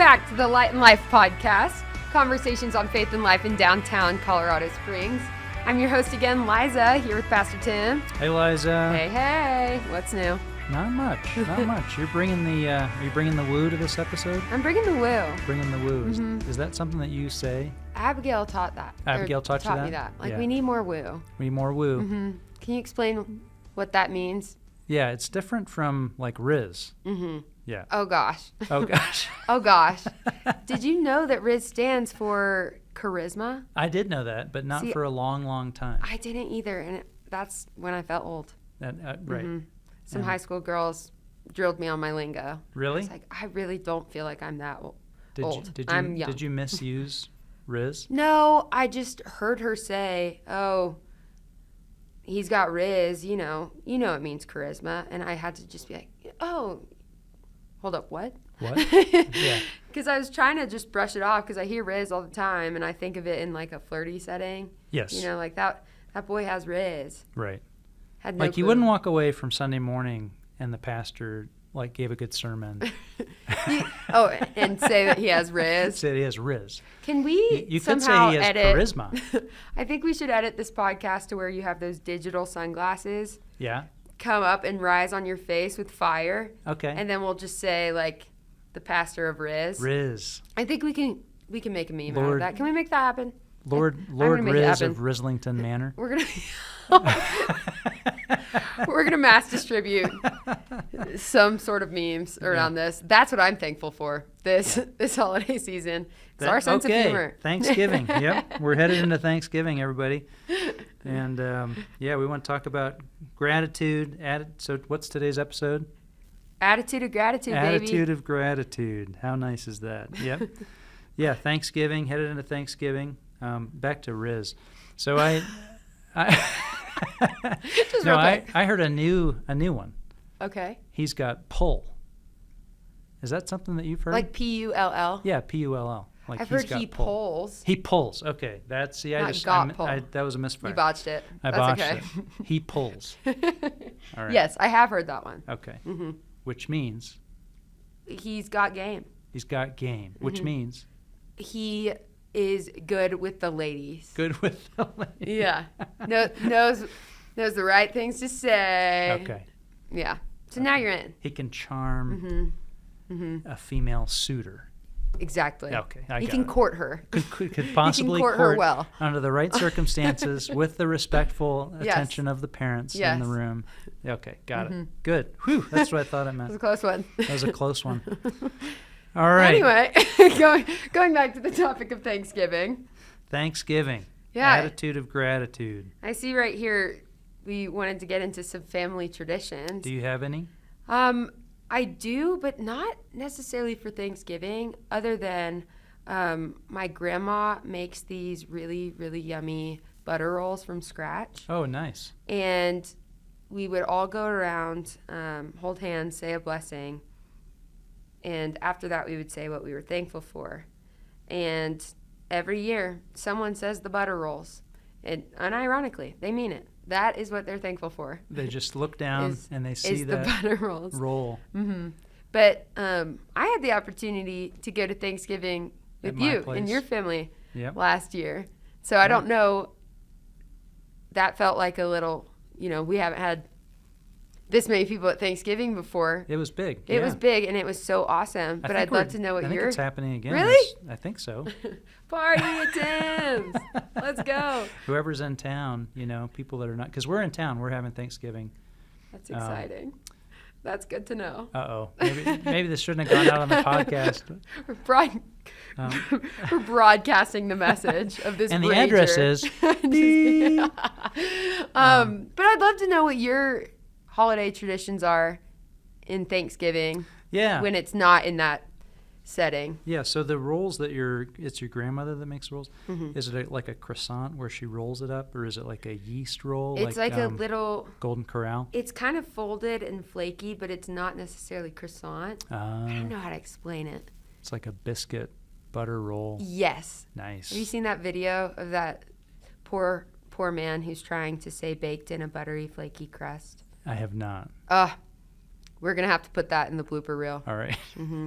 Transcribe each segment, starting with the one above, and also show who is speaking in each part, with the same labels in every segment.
Speaker 1: back to the Light and Life podcast, conversations on faith and life in downtown Colorado Springs. I'm your host again, Liza, here with Pastor Tim.
Speaker 2: Hey, Liza.
Speaker 1: Hey, what's new?
Speaker 2: Not much. You're bringing the woo to this episode?
Speaker 1: I'm bringing the woo.
Speaker 2: Bringing the woo.
Speaker 1: Mm-hmm.
Speaker 2: Is that something that you say?
Speaker 1: Abigail taught that.
Speaker 2: Abigail taught you that?
Speaker 1: me that. Like,
Speaker 2: yeah.
Speaker 1: we need more woo.
Speaker 2: We need more woo.
Speaker 1: Mm-hmm. Can you explain what that means?
Speaker 2: Yeah, it's different from, like, Riz.
Speaker 1: Mm-hmm.
Speaker 2: Yeah.
Speaker 1: Oh, gosh.
Speaker 2: Oh, gosh.
Speaker 1: Oh, gosh. Did you know that Riz stands for charisma?
Speaker 2: I did know that, but not for a long, long time.
Speaker 1: I didn't either, and that's when I felt old.
Speaker 2: Right.
Speaker 1: Mm-hmm. Some high school girls drilled me on my lingo.
Speaker 2: Really?
Speaker 1: It's like, I really don't feel like I'm that old.
Speaker 2: I'm
Speaker 1: young.
Speaker 2: Did you misuse Riz?
Speaker 1: No, I just heard her say, oh, he's got Riz, you know it means charisma. And I had to just be like, oh, hold up, what?
Speaker 2: What? Yeah.
Speaker 1: Because I was trying to just brush it off because I hear Riz all the time and I think of it in like a flirty setting.
Speaker 2: Yes.
Speaker 1: You know, like that boy has Riz.
Speaker 2: Right.
Speaker 1: Had no
Speaker 2: Like
Speaker 1: clue.
Speaker 2: you wouldn't walk away from Sunday morning and the pastor like gave a good sermon.
Speaker 1: And say that he has Riz.
Speaker 2: Say he has Riz.
Speaker 1: Can we
Speaker 2: You could say
Speaker 1: somehow
Speaker 2: he has
Speaker 1: edit?
Speaker 2: charisma.
Speaker 1: I think we should edit this podcast to where you have those digital sunglasses
Speaker 2: Yeah.
Speaker 1: come up and rise on your face with fire.
Speaker 2: Okay.
Speaker 1: And then we'll just say like the pastor of Riz.
Speaker 2: Riz.
Speaker 1: I think we can make a meme out of
Speaker 2: Lord-
Speaker 1: that. Can we make that happen?
Speaker 2: Lord
Speaker 1: make it
Speaker 2: Riz
Speaker 1: happen.
Speaker 2: of Rislington Manor.
Speaker 1: We're gonna mass distribute some sort of memes around this. That's what I'm thankful for this holiday season. It's our sense of humor.
Speaker 2: Thanksgiving. Yep. We're headed into Thanksgiving, everybody. And we want to talk about gratitude. So what's today's episode?
Speaker 1: Attitude of gratitude, baby.
Speaker 2: Attitude of gratitude. How nice is that? Yep. Yeah, Thanksgiving, headed into Thanksgiving. Back to Riz. So I heard a new one.
Speaker 1: Okay.
Speaker 2: He's got pull. Is that something that you've heard?
Speaker 1: Like Pull?
Speaker 2: Yeah, Pull. Like
Speaker 1: I've
Speaker 2: he's
Speaker 1: heard
Speaker 2: got
Speaker 1: he
Speaker 2: pull.
Speaker 1: pulls.
Speaker 2: He pulls. Okay, that's that was a misfire.
Speaker 1: You botched it.
Speaker 2: I
Speaker 1: That's
Speaker 2: botched
Speaker 1: okay.
Speaker 2: it. He pulls. All right.
Speaker 1: Yes, I have heard that one.
Speaker 2: Okay.
Speaker 1: Mm-hmm.
Speaker 2: Which means
Speaker 1: He's got game.
Speaker 2: he's got game. Which
Speaker 1: Mm-hmm.
Speaker 2: means
Speaker 1: He is good with the ladies.
Speaker 2: good with the lady.
Speaker 1: Yeah. Knows the right things to say.
Speaker 2: Okay.
Speaker 1: Yeah. So now you're in.
Speaker 2: He can charm a female suitor.
Speaker 1: Exactly.
Speaker 2: Okay,
Speaker 1: He can court her.
Speaker 2: Could possibly
Speaker 1: court her well.
Speaker 2: under the right circumstances with the respectful
Speaker 1: Yes.
Speaker 2: attention of the parents in
Speaker 1: Yes.
Speaker 2: the room. Okay, got it. Good. Whew, that's what I thought it
Speaker 1: That was a
Speaker 2: meant.
Speaker 1: close one.
Speaker 2: That was a close one. All right.
Speaker 1: Anyway, going back to the topic of Thanksgiving.
Speaker 2: Thanksgiving.
Speaker 1: Yeah.
Speaker 2: Attitude of gratitude.
Speaker 1: I see right here we wanted to get into some family traditions.
Speaker 2: Do you have any?
Speaker 1: I do, but not necessarily for Thanksgiving, other than my grandma makes these really, really yummy butter rolls from scratch.
Speaker 2: Oh, nice.
Speaker 1: And we would all go around, hold hands, say a blessing. And after that, we would say what we were thankful for. And every year, someone says the butter rolls. And unironically, they mean it. That is what they're thankful for.
Speaker 2: They just look down and they see
Speaker 1: the
Speaker 2: that
Speaker 1: butter rolls.
Speaker 2: roll.
Speaker 1: Mm-hmm. But I had the opportunity to go to Thanksgiving with
Speaker 2: At my
Speaker 1: you
Speaker 2: place.
Speaker 1: and your family
Speaker 2: Yep.
Speaker 1: last year. So I don't know. That felt like a little, we haven't had this many people at Thanksgiving before.
Speaker 2: It was big.
Speaker 1: It was big, and it was so awesome. But I'd love to know what
Speaker 2: I think
Speaker 1: your
Speaker 2: it's happening again.
Speaker 1: Really?
Speaker 2: I think so.
Speaker 1: party at Tim's. Let's go.
Speaker 2: Whoever's in town, people that are not, because we're in town, we're having Thanksgiving.
Speaker 1: That's exciting. That's good to know.
Speaker 2: Uh-oh. Maybe this shouldn't have gone out on the podcast.
Speaker 1: We're broadcasting the message of this.
Speaker 2: And the
Speaker 1: rager.
Speaker 2: address is.
Speaker 1: But I'd love to know what your holiday traditions are in Thanksgiving.
Speaker 2: Yeah.
Speaker 1: When it's not in that setting.
Speaker 2: Yeah, so the rolls that it's your grandmother that makes rolls.
Speaker 1: Mm-hmm.
Speaker 2: Is it like a croissant where she rolls it up, or is it like a yeast roll?
Speaker 1: It's like a little
Speaker 2: Golden Corral.
Speaker 1: It's kind of folded and flaky, but it's not necessarily croissant. I don't know how to explain it.
Speaker 2: It's like a biscuit butter roll.
Speaker 1: Yes.
Speaker 2: Nice.
Speaker 1: Have you seen that video of that poor man who's trying to say baked in a buttery, flaky crust?
Speaker 2: I have not.
Speaker 1: We're going to have to put that in the blooper reel.
Speaker 2: All right.
Speaker 1: Mm-hmm.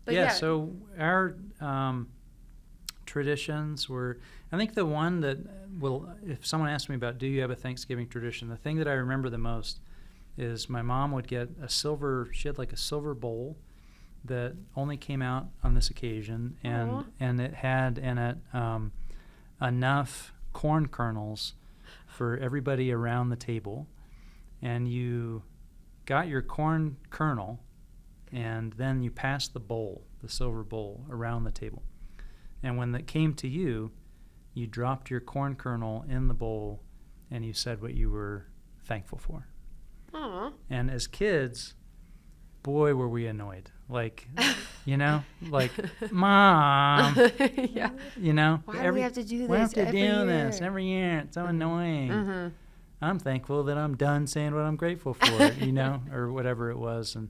Speaker 1: But
Speaker 2: yeah, so our traditions were, I think the one that if someone asked me about, do you have a Thanksgiving tradition, the thing that I remember the most is my mom would get she had like a silver bowl that only came out on this occasion, and it had in it enough corn kernels for everybody around the table, and you got your corn kernel, and then you passed the silver bowl, around the table. And when it came to you, you dropped your corn kernel in the bowl, and you said what you were thankful for.
Speaker 1: Aww.
Speaker 2: And as kids, boy, were we annoyed. Like, like, Mom.
Speaker 1: Yeah.
Speaker 2: Why
Speaker 1: do we have to do this?
Speaker 2: We have to
Speaker 1: every
Speaker 2: do
Speaker 1: year?
Speaker 2: this every year. It's so annoying.
Speaker 1: Mm-hmm.
Speaker 2: I'm thankful that I'm done saying what I'm grateful for, or whatever it was. And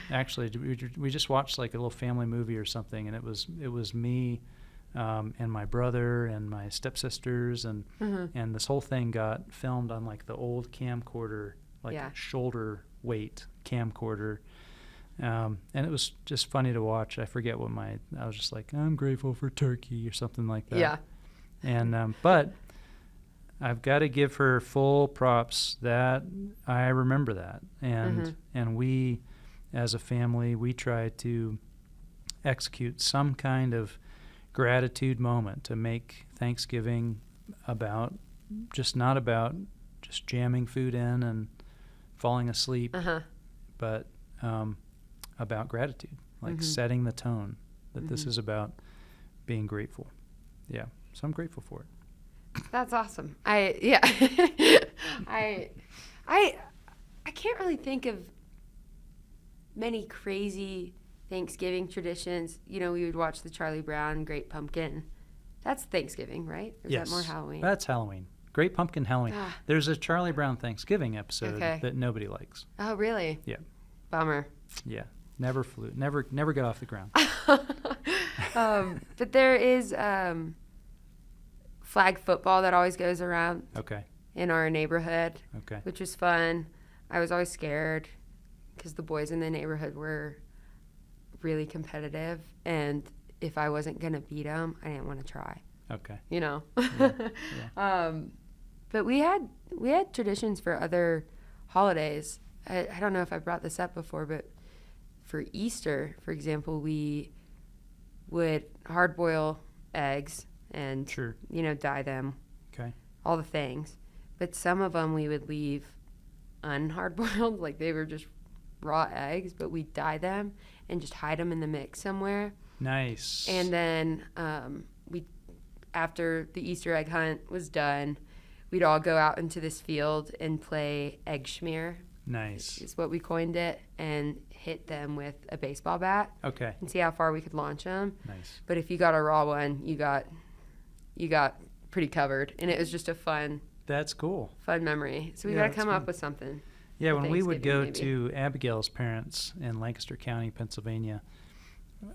Speaker 2: actually, we just watched like a little family movie or something, and it was me and my brother and my stepsisters, and this whole thing got filmed on like the old camcorder, like shoulder weight camcorder. And it was just funny to watch. I forget I was just like, I'm grateful for turkey or something like that.
Speaker 1: Yeah.
Speaker 2: And but I've got to give her full props that I remember that. And we, as a family, we try to execute some kind of gratitude moment to make Thanksgiving not about just jamming food in and falling asleep, but about gratitude, like setting the tone that this is about being grateful. Yeah, so I'm grateful for it.
Speaker 1: That's awesome. I can't really think of many crazy Thanksgiving traditions. We would watch the Charlie Brown Great Pumpkin. That's Thanksgiving, right? Or is that more Halloween?
Speaker 2: That's Halloween. Great Pumpkin Halloween. There's a Charlie Brown Thanksgiving episode that nobody likes.
Speaker 1: Oh, really?
Speaker 2: Yeah.
Speaker 1: Bummer.
Speaker 2: Yeah. Never flew. Never got off the ground.
Speaker 1: But there is flag football that always goes around.
Speaker 2: Okay.
Speaker 1: In our neighborhood.
Speaker 2: Okay.
Speaker 1: Which was fun. I was always scared because the boys in the neighborhood were really competitive, and if I wasn't gonna beat them, I didn't want to try.
Speaker 2: Okay.
Speaker 1: Yeah.
Speaker 2: Yeah.
Speaker 1: But we had traditions for other holidays. I don't know if I brought this up before, but for Easter, for example, we would hard boil eggs and dye them.
Speaker 2: Okay.
Speaker 1: All the things, but some of them we would leave unhard boiled, like they were just raw eggs, but we'd dye them and just hide them in the mix somewhere.
Speaker 2: Nice.
Speaker 1: And then after the Easter egg hunt was done, we'd all go out into this field and play egg schmear.
Speaker 2: Nice.
Speaker 1: Is what we coined it, and hit them with a baseball bat.
Speaker 2: Okay.
Speaker 1: And see how far we could launch them.
Speaker 2: Nice.
Speaker 1: But if you got a raw one, you got pretty covered, and it was just a fun.
Speaker 2: That's cool.
Speaker 1: Fun memory. So we got to come up with something.
Speaker 2: Yeah, when we would go to Abigail's parents in Lancaster County, Pennsylvania,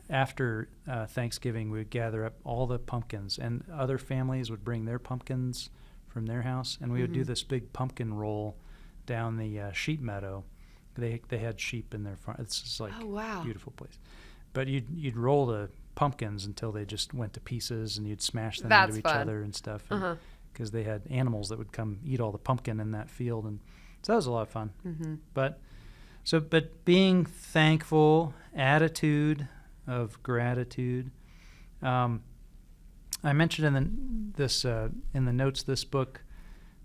Speaker 2: after Thanksgiving, we would gather up all the pumpkins, and other families would bring their pumpkins from their house, and we would do this big pumpkin roll down the sheep meadow. They had sheep in their farm. It's just like a beautiful place. But you'd roll the pumpkins until they just went to pieces, and you'd smash them into each other and stuff. Because they had animals that would come eat all the pumpkin in that field, and so that was a lot of fun. But being thankful, attitude of gratitude. I mentioned in the notes this book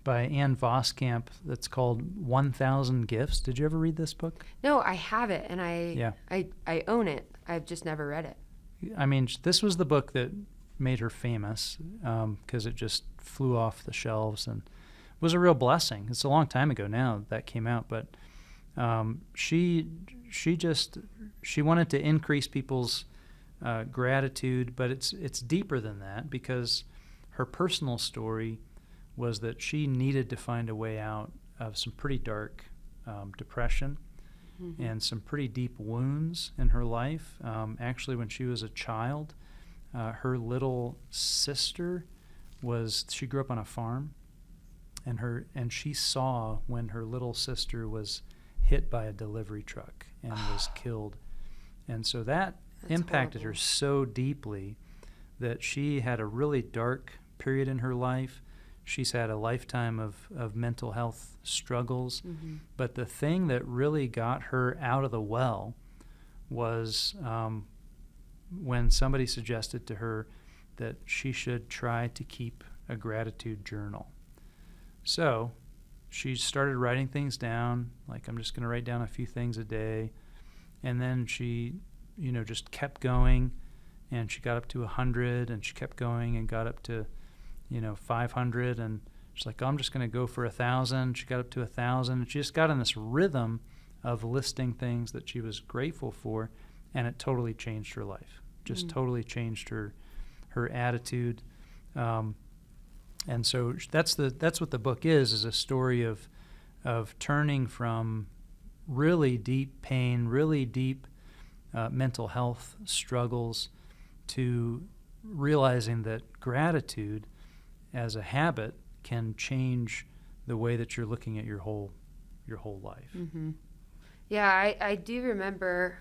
Speaker 2: by Ann Voskamp that's called 1,000 Gifts. Did you ever read this book?
Speaker 1: No, I have it, and I own it. I've just never read it.
Speaker 2: I mean, this was the book that made her famous because it just flew off the shelves and was a real blessing. It's a long time ago now that came out, but she wanted to increase people's gratitude, but it's deeper than that, because her personal story was that she needed to find a way out of some pretty dark depression and some pretty deep wounds in her life. Actually, when she was a child, her little sister she grew up on a farm, and she saw when her little sister was hit by a delivery truck and was killed. And so that impacted her
Speaker 1: horrible.
Speaker 2: so deeply that she had a really dark period in her life. She's had a lifetime of mental health struggles.
Speaker 1: Mm-hmm.
Speaker 2: But the thing that really got her out of the well was when somebody suggested to her that she should try to keep a gratitude journal. So she started writing things down, like, I'm just going to write down a few things a day. And then she, just kept going, and she got up to 100, and she kept going and got up to, 500, and she's like, oh, I'm just going to go for 1,000. She got up to 1,000, and she just got in this rhythm of listing things that she was grateful for, and it totally changed her life. Just totally changed her attitude. And so that's what the book is a story of turning from really deep pain, really deep mental health struggles, to realizing that gratitude as a habit can change the way that you're looking at your whole life.
Speaker 1: Mm-hmm. Yeah, I do remember.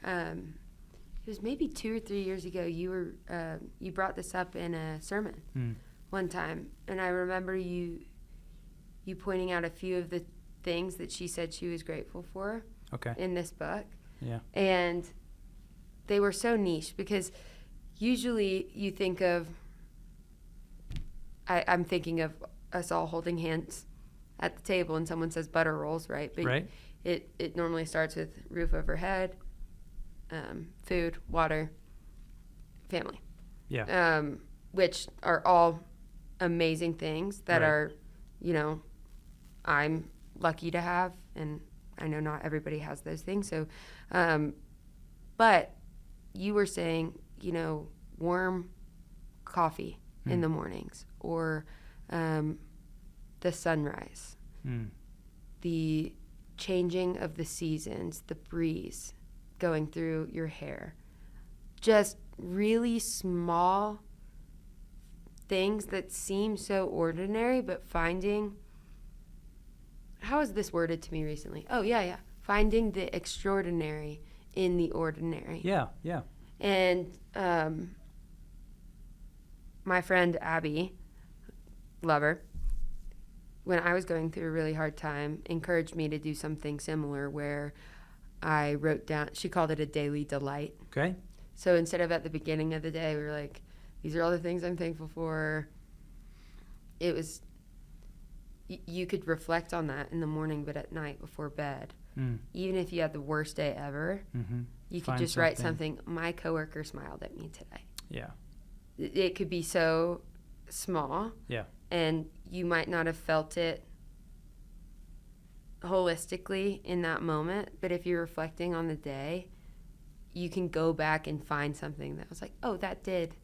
Speaker 1: It was maybe 2 or 3 years ago. You brought this up in a sermon one time, and I remember you pointing out a few of the things that she said she was grateful for.
Speaker 2: Okay.
Speaker 1: In this book.
Speaker 2: Yeah.
Speaker 1: And they were so niche because usually you think of, I'm thinking of us all holding hands at the table and someone says butter rolls, right? But
Speaker 2: right.
Speaker 1: It normally starts with roof over head, food, water, family.
Speaker 2: Yeah.
Speaker 1: Which are all amazing things that
Speaker 2: right.
Speaker 1: are, I'm lucky to have, and I know not everybody has those things. So, but you were saying, warm coffee in the mornings, or the sunrise, the changing of the seasons, the breeze going through your hair, just really small things that seem so ordinary, but finding, how is this worded to me recently? Oh, yeah. Finding the extraordinary in the ordinary.
Speaker 2: Yeah.
Speaker 1: And my friend Abby, lover, when I was going through a really hard time, encouraged me to do something similar where I wrote down, she called it a daily delight.
Speaker 2: Okay.
Speaker 1: So instead of at the beginning of the day, we were like, these are all the things I'm thankful for. It was, you could reflect on that in the morning, but at night before bed, even if you had the worst day ever, you could just write something. My coworker smiled at me today.
Speaker 2: Yeah.
Speaker 1: It could be so small.
Speaker 2: Yeah.
Speaker 1: And you might not have felt it holistically in that moment, but if you're reflecting on the day, you can go back and find something that was like, oh, that did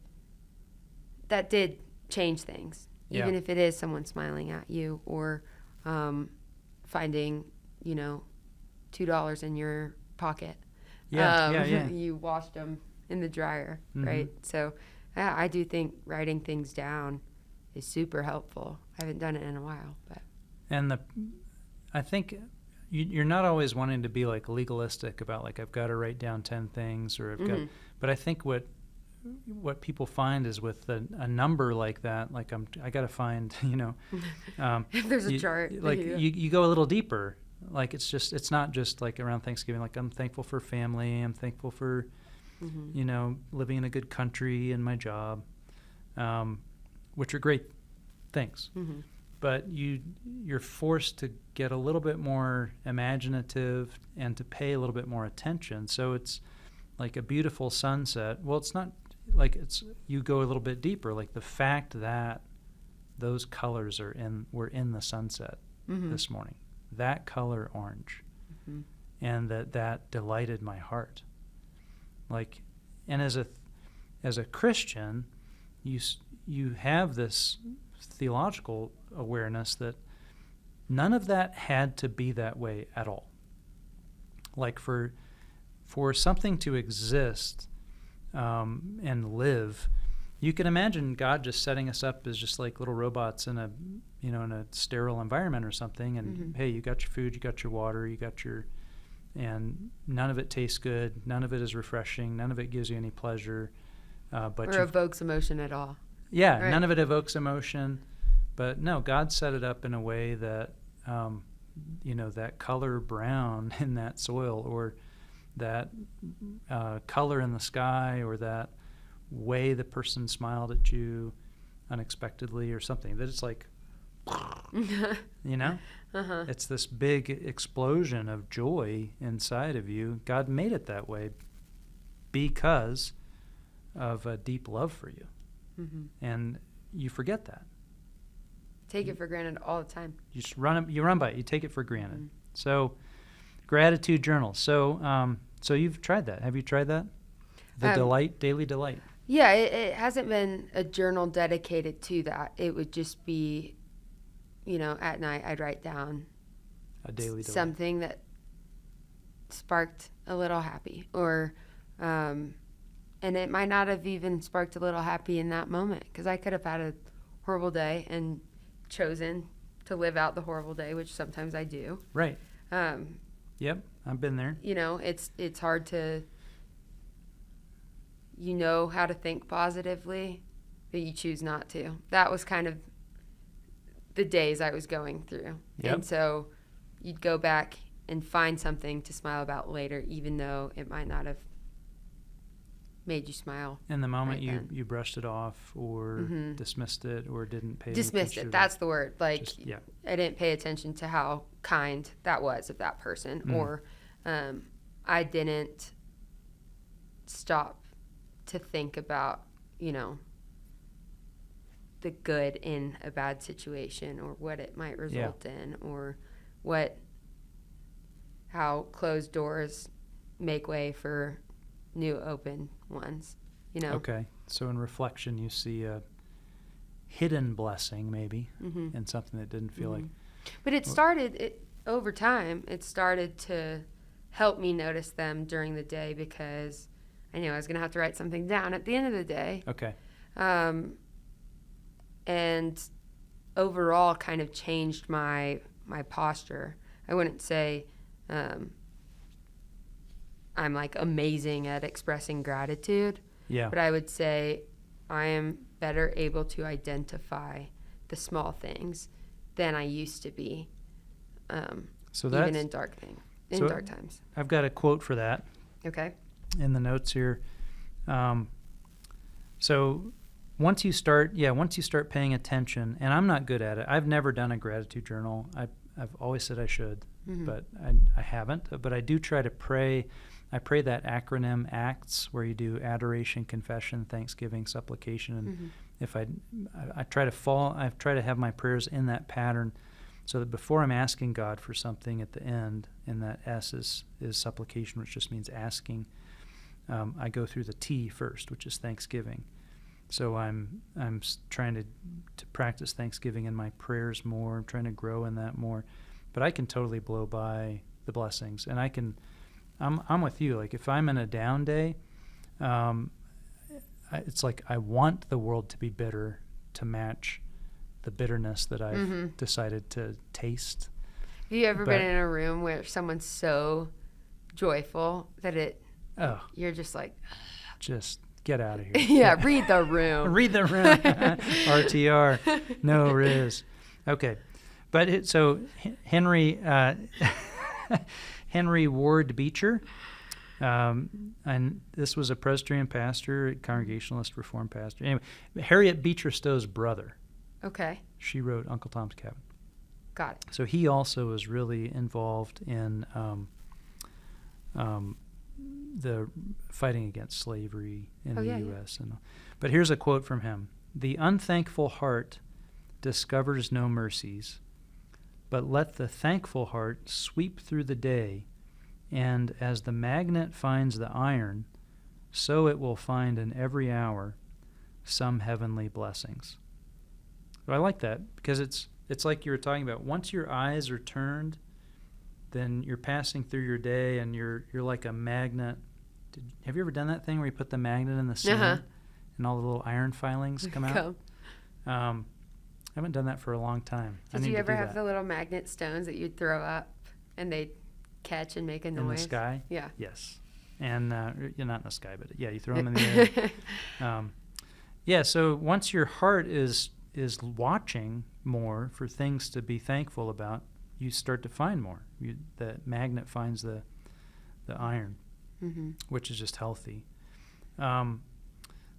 Speaker 1: change things.
Speaker 2: Yeah.
Speaker 1: Even if it is someone smiling at you, or finding, $2 in your pocket.
Speaker 2: Yeah.
Speaker 1: You washed them in the dryer, right? So yeah, I do think writing things down is super helpful. I haven't done it in a while, but. And
Speaker 2: I think you're not always wanting to be like legalistic about like, I've got to write down 10 things, or I've got, but I think what people find is with a number like that, like I got to find,
Speaker 1: if there's a chart,
Speaker 2: like you go a little deeper. Like it's not just like around Thanksgiving, like I'm thankful for family, I'm thankful for, living in a good country and my job, which are great things. But you're forced to get a little bit more imaginative and to pay a little bit more attention. So it's like a beautiful sunset. Well, it's not like you go a little bit deeper, like the fact that those colors were in the sunset this morning. That color orange, and that delighted my heart. Like, and as a Christian, you have this theological awareness that none of that had to be that way at all. Like for something to exist and live, you can imagine God just setting us up as just like little robots in a sterile environment or something. And hey, you got your food, you got your water, you got your and none of it tastes good, none of it is refreshing, none of it gives you any pleasure, but
Speaker 1: or evokes emotion at all.
Speaker 2: yeah,
Speaker 1: Right.
Speaker 2: none of it evokes emotion. But no, God set it up in a way that that color brown in that soil, or that color in the sky, or that way the person smiled at you unexpectedly, or something, that it's like,
Speaker 1: Uh-huh.
Speaker 2: it's this big explosion of joy inside of you. God made it that way because of a deep love for you.
Speaker 1: Mm-hmm.
Speaker 2: And you forget that.
Speaker 1: Take it for granted all the time.
Speaker 2: You just run by it. You take it for granted.
Speaker 1: Mm-hmm.
Speaker 2: So, gratitude journal. So, so you've tried that. Have you tried that? The daily delight.
Speaker 1: Yeah, it hasn't been a journal dedicated to that. It would just be, at night I'd write down
Speaker 2: A daily delight.
Speaker 1: something that sparked a little happy, or, and it might not have even sparked a little happy in that moment, because I could have had a horrible day and chosen to live out the horrible day, which sometimes I do.
Speaker 2: Right. Yep, I've been there.
Speaker 1: It's hard to, how to think positively, but you choose not to. That was kind of the days I was going through.
Speaker 2: Yep.
Speaker 1: And so you'd go back and find something to smile about later, even though it might not have made you smile.
Speaker 2: In the moment
Speaker 1: right then.
Speaker 2: you brushed it off, or
Speaker 1: Mhm.
Speaker 2: dismissed it, or didn't pay
Speaker 1: Dismissed
Speaker 2: attention
Speaker 1: it.
Speaker 2: to
Speaker 1: That's the word. Like,
Speaker 2: yeah.
Speaker 1: I didn't pay attention to how kind that was of that person, or I didn't stop to think about, the good in a bad situation, or what it might result in, or how closed doors make way for new open ones,
Speaker 2: Okay. So in reflection, you see a hidden blessing, maybe,
Speaker 1: Mm-hmm.
Speaker 2: in something that didn't feel like.
Speaker 1: But over time, it started to help me notice them during the day, because I knew I was going to have to write something down at the end of the day.
Speaker 2: Okay.
Speaker 1: And overall kind of changed my posture. I wouldn't say I'm like amazing at expressing gratitude,
Speaker 2: Yeah.
Speaker 1: but I would say I am better able to identify the small things than I used to be,
Speaker 2: So
Speaker 1: even
Speaker 2: that's
Speaker 1: in dark times.
Speaker 2: I've got a quote for that
Speaker 1: Okay.
Speaker 2: in the notes here. So once you start paying attention, and I'm not good at it. I've never done a gratitude journal. I've always said I should,
Speaker 1: Mm-hmm.
Speaker 2: but I haven't. But I do try to pray. I pray that acronym ACTS, where you do adoration, confession, thanksgiving, supplication, and
Speaker 1: Mm-hmm.
Speaker 2: if I try to have my prayers in that pattern, so that before I'm asking God for something at the end, and that S is supplication, which just means asking, I go through the T first, which is thanksgiving. So I'm trying to practice thanksgiving in my prayers more. I'm trying to grow in that more, but I can totally blow by the blessings, and I'm with you. Like, if I'm in a down day, it's like I want the world to be bitter to match the bitterness that I've
Speaker 1: Mm-hmm.
Speaker 2: decided to taste.
Speaker 1: Have you ever
Speaker 2: But-
Speaker 1: been in a room where someone's so joyful that
Speaker 2: Oh,
Speaker 1: you're just like,
Speaker 2: just get out of here.
Speaker 1: yeah, read the room.
Speaker 2: Read the room. RTR. No Riz. Okay. But Henry Ward Beecher, and this was a Presbyterian pastor, Congregationalist Reformed pastor. Anyway, Harriet Beecher Stowe's brother.
Speaker 1: Okay.
Speaker 2: She wrote Uncle Tom's Cabin.
Speaker 1: Got it.
Speaker 2: So he also was really involved in the fighting against slavery in the U.S. Yeah. But here's a quote from him. "The unthankful heart discovers no mercies, but let the thankful heart sweep through the day, and as the magnet finds the iron, so it will find in every hour some heavenly blessings." So I like that, because it's like you were talking about. Once your eyes are turned, then you're passing through your day, and you're like a magnet. Have you ever done that thing where you put the magnet in the sand and all the little iron filings come out? I haven't done that for a long time.
Speaker 1: Did you ever have the little magnet stones that you'd throw up and they'd catch and make a noise.
Speaker 2: In the sky?
Speaker 1: Yeah.
Speaker 2: Yes. And you're not in the sky, but yeah, you throw them in the air. Yeah, so once your heart is watching more for things to be thankful about, you start to find more. The magnet finds the iron, which is just healthy.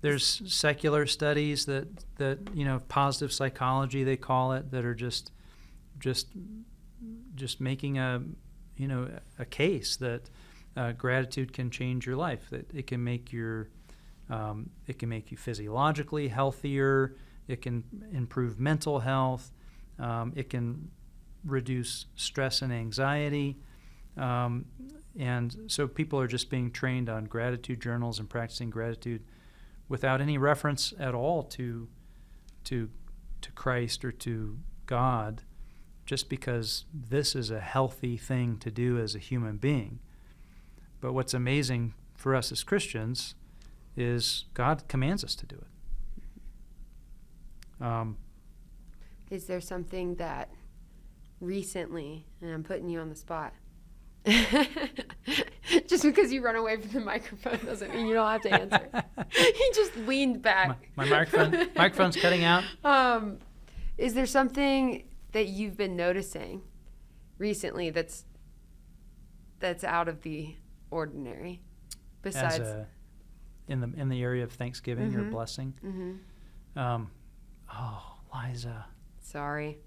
Speaker 2: There's secular studies that positive psychology they call it, that are just making a case that gratitude can change your life, that it can make you physiologically healthier, it can improve mental health, it can reduce stress and anxiety, and so people are just being trained on gratitude journals and practicing gratitude without any reference at all to Christ or to God, just because this is a healthy thing to do as a human being. But what's amazing for us as Christians is God commands us to do it.
Speaker 1: Is there something that recently, and I'm putting you on the spot, just because you run away from the microphone doesn't mean you don't have to answer. He just leaned back.
Speaker 2: My microphone's cutting out.
Speaker 1: Is there something that you've been noticing recently that's out of the ordinary, besides
Speaker 2: in the area of Thanksgiving or blessing? Liza.
Speaker 1: Sorry.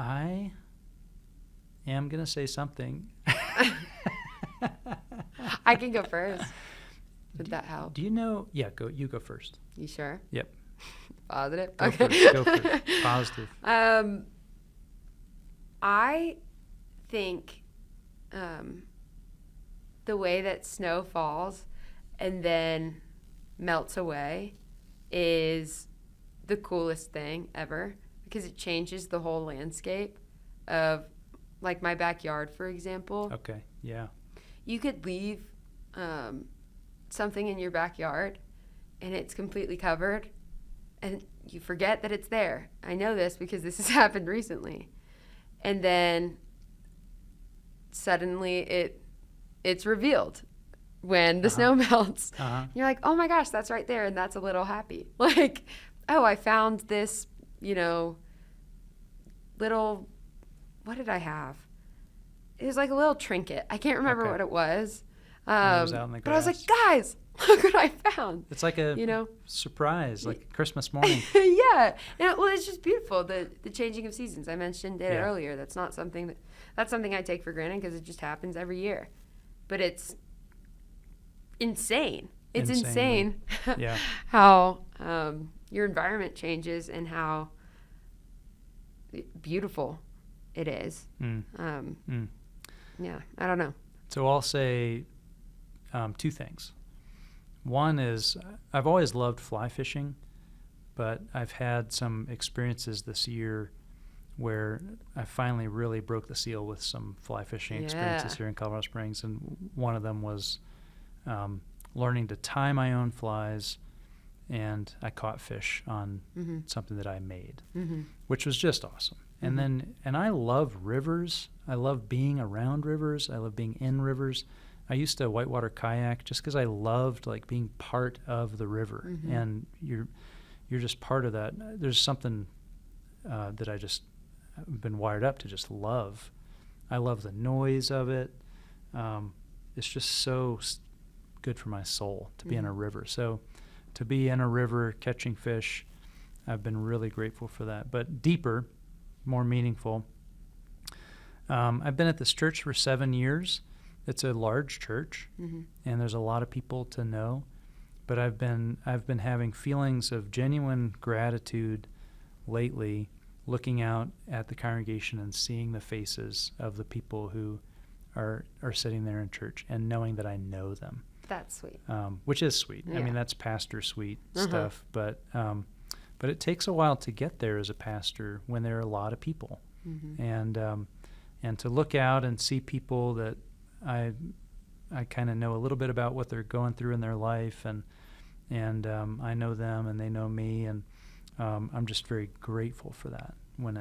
Speaker 2: I am going to say something.
Speaker 1: I can go first. Would that help?
Speaker 2: Do you know? Yeah, you go first.
Speaker 1: You sure?
Speaker 2: Yep.
Speaker 1: Positive?
Speaker 2: Go first. Positive.
Speaker 1: I think the way that snow falls and then melts away is the coolest thing ever, because it changes the whole landscape of, like, my backyard, for example.
Speaker 2: Okay, yeah.
Speaker 1: You could leave something in your backyard and it's completely covered and you forget that it's there. I know this because this has happened recently. And then suddenly it's revealed when the snow melts. You're like, oh my gosh, that's right there, and that's a little happy. Like, oh, I found this, little, what did I have? It was like a little trinket. I can't remember what it was.
Speaker 2: It was out in the grass.
Speaker 1: But I was like, guys, look what I found.
Speaker 2: It's like a surprise, like Christmas morning.
Speaker 1: Yeah. It's just beautiful, the changing of seasons. I mentioned it earlier. That's something I take for granted because it just happens every year. But it's insane. It's insane how your environment changes and how beautiful it is. Yeah, I don't know.
Speaker 2: So I'll say two things. One is I've always loved fly fishing, but I've had some experiences this year where I finally really broke the seal with some fly fishing experiences here in Colorado Springs, and one of them was learning to tie my own flies, and I caught fish on something that I made, which was just awesome. And I love rivers. I love being around rivers. I love being in rivers. I used to whitewater kayak just because I loved being part of the river, and you're just part of that. There's something that I've been wired up to just love. I love the noise of it. It's just so good for my soul to be in a river. So to be in a river catching fish, I've been really grateful for that. But deeper, more meaningful, I've been at this church for 7 years. It's a large church, and there's a lot of people to know. But I've been having feelings of genuine gratitude lately, looking out at the congregation and seeing the faces of the people who are sitting there in church and knowing that I know them.
Speaker 1: That's sweet.
Speaker 2: Which is sweet. Yeah. I mean, that's pastor sweet stuff. But it takes a while to get there as a pastor when there are a lot of people, and to look out and see people that I kind of know a little bit about what they're going through in their life, and I know them and they know me, and I'm just very grateful for that when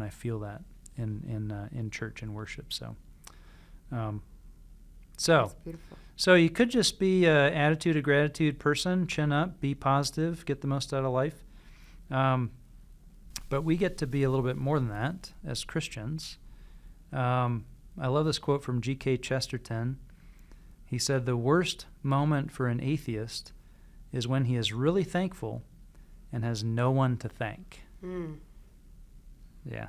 Speaker 2: I feel that. in church and worship. So,
Speaker 1: That's beautiful.
Speaker 2: so you could just be a attitude of gratitude person, chin up, be positive, get the most out of life. But we get to be a little bit more than that as Christians. I love this quote from G.K. Chesterton. He said, "The worst moment for an atheist is when he is really thankful and has no one to thank." Yeah.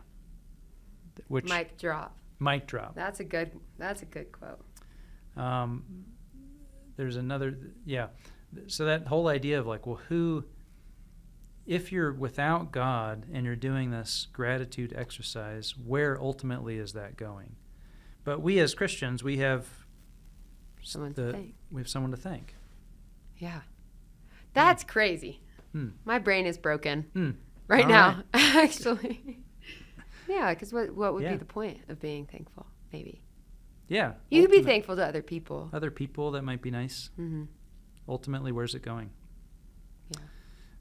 Speaker 2: Which
Speaker 1: Mic drop.
Speaker 2: Mic drop.
Speaker 1: That's a good quote.
Speaker 2: There's another, yeah. So that whole idea of like, well, if you're without God and you're doing this gratitude exercise, where ultimately is that going? But we as Christians, we have
Speaker 1: Someone to thank.
Speaker 2: We have someone to thank.
Speaker 1: Yeah. That's crazy. My brain is broken right now, actually. Yeah, because what would be the point of being thankful, maybe?
Speaker 2: Yeah.
Speaker 1: You could be thankful to other people.
Speaker 2: Other people, that might be nice.
Speaker 1: Mm-hmm.
Speaker 2: Ultimately, where's it going?
Speaker 1: Yeah.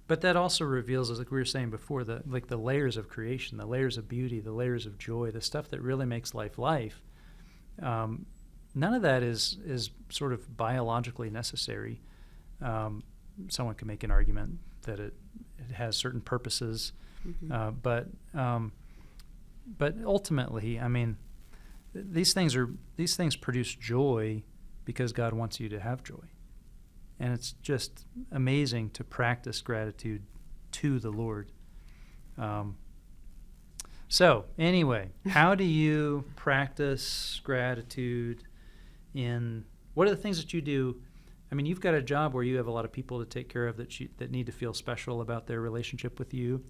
Speaker 2: But that also reveals, as like we were saying before, the layers of creation, the layers of beauty, the layers of joy, the stuff that really makes life life. None of that is sort of biologically necessary. Someone can make an argument that it has certain purposes, but ultimately, I mean, these things produce joy because God wants you to have joy, and it's just amazing to practice gratitude to the Lord. So anyway, how do you practice gratitude what are the things that you do? I mean, you've got a job where you have a lot of people to take care of that need to feel special about their relationship with you.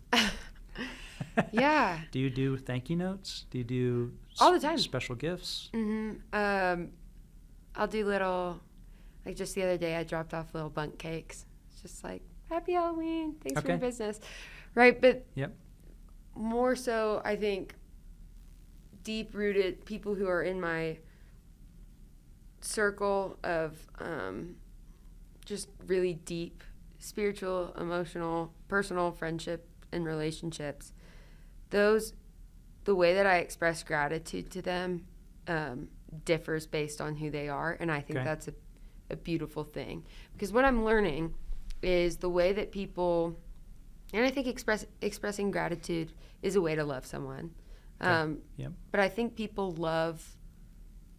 Speaker 1: Yeah.
Speaker 2: Do you do thank you notes? Do you do
Speaker 1: all the time
Speaker 2: special gifts?
Speaker 1: Mm-hmm. I'll do little, like just the other day I dropped off little bundt cakes. It's just like, happy Halloween, thanks for your business. Right, but more so I think deep-rooted people who are in my circle of just really deep spiritual, emotional, personal friendship and relationships, the way that I express gratitude to them differs based on who they are, and I think that's a beautiful thing. Because what I'm learning is the way that people, and I think expressing gratitude is a way to love someone. But I think people love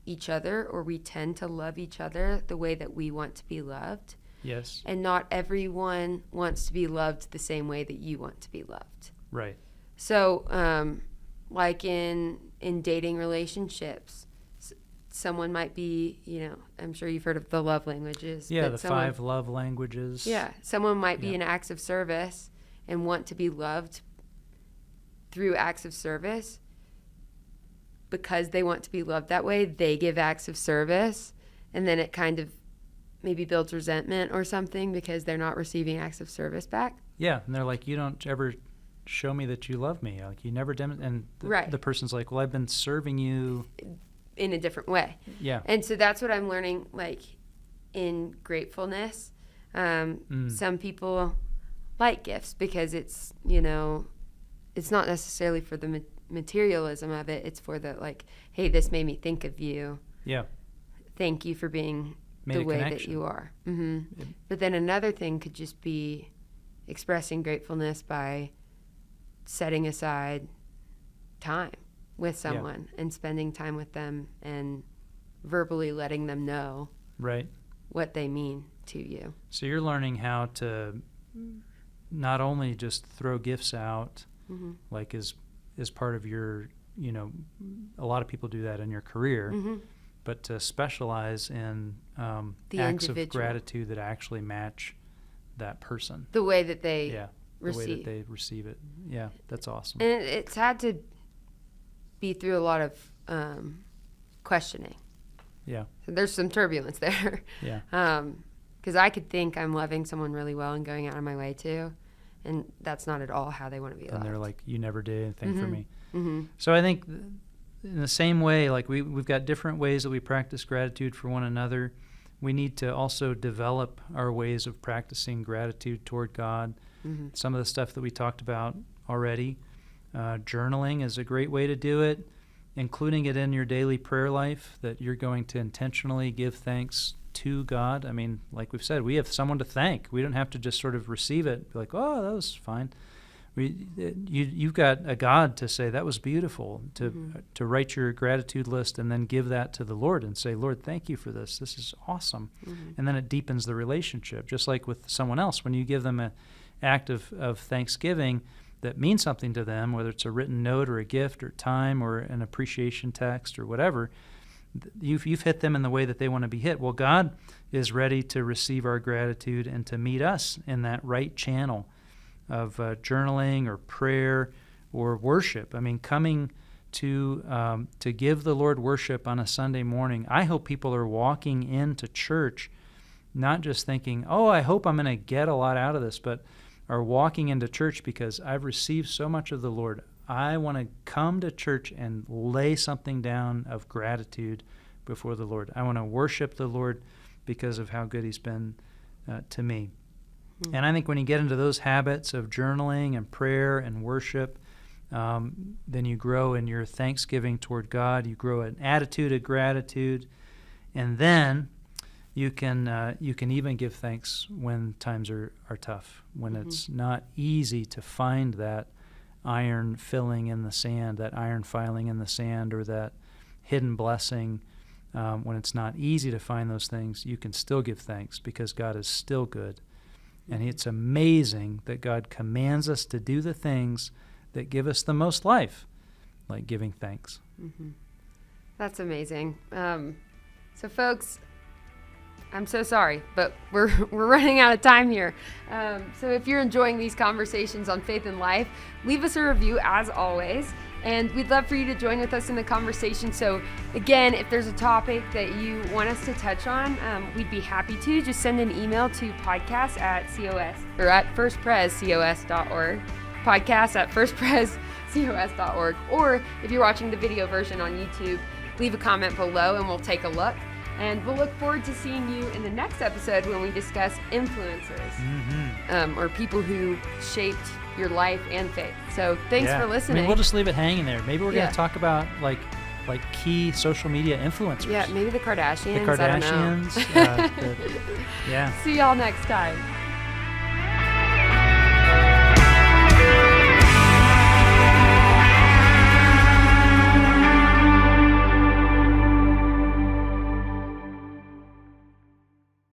Speaker 1: each other, or we tend to love each other the way that we want to be loved.
Speaker 2: Yes.
Speaker 1: And not everyone wants to be loved the same way that you want to be loved.
Speaker 2: Right.
Speaker 1: So, like in dating relationships, someone might be, I'm sure you've heard of the love languages.
Speaker 2: Yeah, the 5 love languages.
Speaker 1: Yeah, someone might be in acts of service and want to be loved through acts of service. Because they want to be loved that way, they give acts of service, and then it kind of maybe builds resentment or something because they're not receiving acts of service back. Yeah,
Speaker 2: and they're like, you don't ever show me that you love me. Like, you never and the person's like, well, I've been serving you
Speaker 1: in a different way. Yeah. And so that's what I'm learning, like, in gratefulness. Some people like gifts because it's, it's not necessarily for the materialism of it. It's for the, like, hey, this made me think of you. Yeah. Thank you for being the way that you are. Mm-hmm. But then another thing could just be expressing gratefulness by setting aside time with someone and spending time with them and verbally letting them know what they mean to you. So you're learning how to not only just throw gifts out, like as part of your, a lot of people do that in your career, but to specialize in acts of gratitude that actually match that person. The way that they receive. The way that they receive it. Yeah, that's awesome. And it's had to be through a lot of questioning. Yeah. So there's some turbulence there. Yeah. Because I could think I'm loving someone really well and going out of my way to, and that's not at all how they want to be loved. And they're like, you never did anything for me. Mm-hmm. So I think in the same way, like we've got different ways that we practice gratitude for one another. We need to also develop our ways of practicing gratitude toward God. Mm-hmm. Some of the stuff that we talked about already.
Speaker 2: Journaling is a great way to do it, including it in your daily prayer life, that you're going to intentionally give thanks to God. I mean, like we've said, we have someone to thank. We don't have to just sort of receive it, be like, oh, that was fine. You've got a God to say, that was beautiful, to write your gratitude list and then give that to the Lord and say, Lord, thank you for this. This is awesome. And then it deepens the relationship, just like with someone else. When you give them an act of thanksgiving that means something to them, whether it's a written note or a gift or time or an appreciation text or whatever, you've hit them in the way that they want to be hit. Well, God is ready to receive our gratitude and to meet us in that right channel of journaling or prayer or worship. I mean, coming to give the Lord worship on a Sunday morning. I hope people are walking into church not just thinking, oh, I hope I'm going to get a lot out of this, but are walking into church because I've received so much of the Lord. I want to come to church and lay something down of gratitude before the Lord. I want to worship the Lord because of how good he's been to me. And I think when you get into those habits of journaling and prayer and worship, then you grow in your thanksgiving toward God. You grow an attitude of gratitude, and then you can even give thanks when times are tough, when it's not easy to find that iron filling in the sand, that iron filing in the sand, or that hidden blessing. When it's not easy to find those things, you can still give thanks because God is still good. And it's amazing that God commands us to do the things that give us the most life, like giving thanks.
Speaker 1: That's amazing. So, folks, I'm so sorry, but we're running out of time here. So if you're enjoying these conversations on faith and life, leave us a review as always. And we'd love for you to join with us in the conversation. So again, if there's a topic that you want us to touch on, we'd be happy to. Just send an email to firstprescos.org, podcast@firstprescos.org. Or if you're watching the video version on YouTube, leave a comment below and we'll take a look. And we'll look forward to seeing you in the next episode when we discuss influencers, or people who shaped your life and faith. So thanks for listening.
Speaker 2: I mean, we'll just leave it hanging there. Maybe we're going to talk about like key social media influencers.
Speaker 1: Yeah, maybe the Kardashians.
Speaker 2: The Kardashians.
Speaker 1: I don't know. See y'all next time.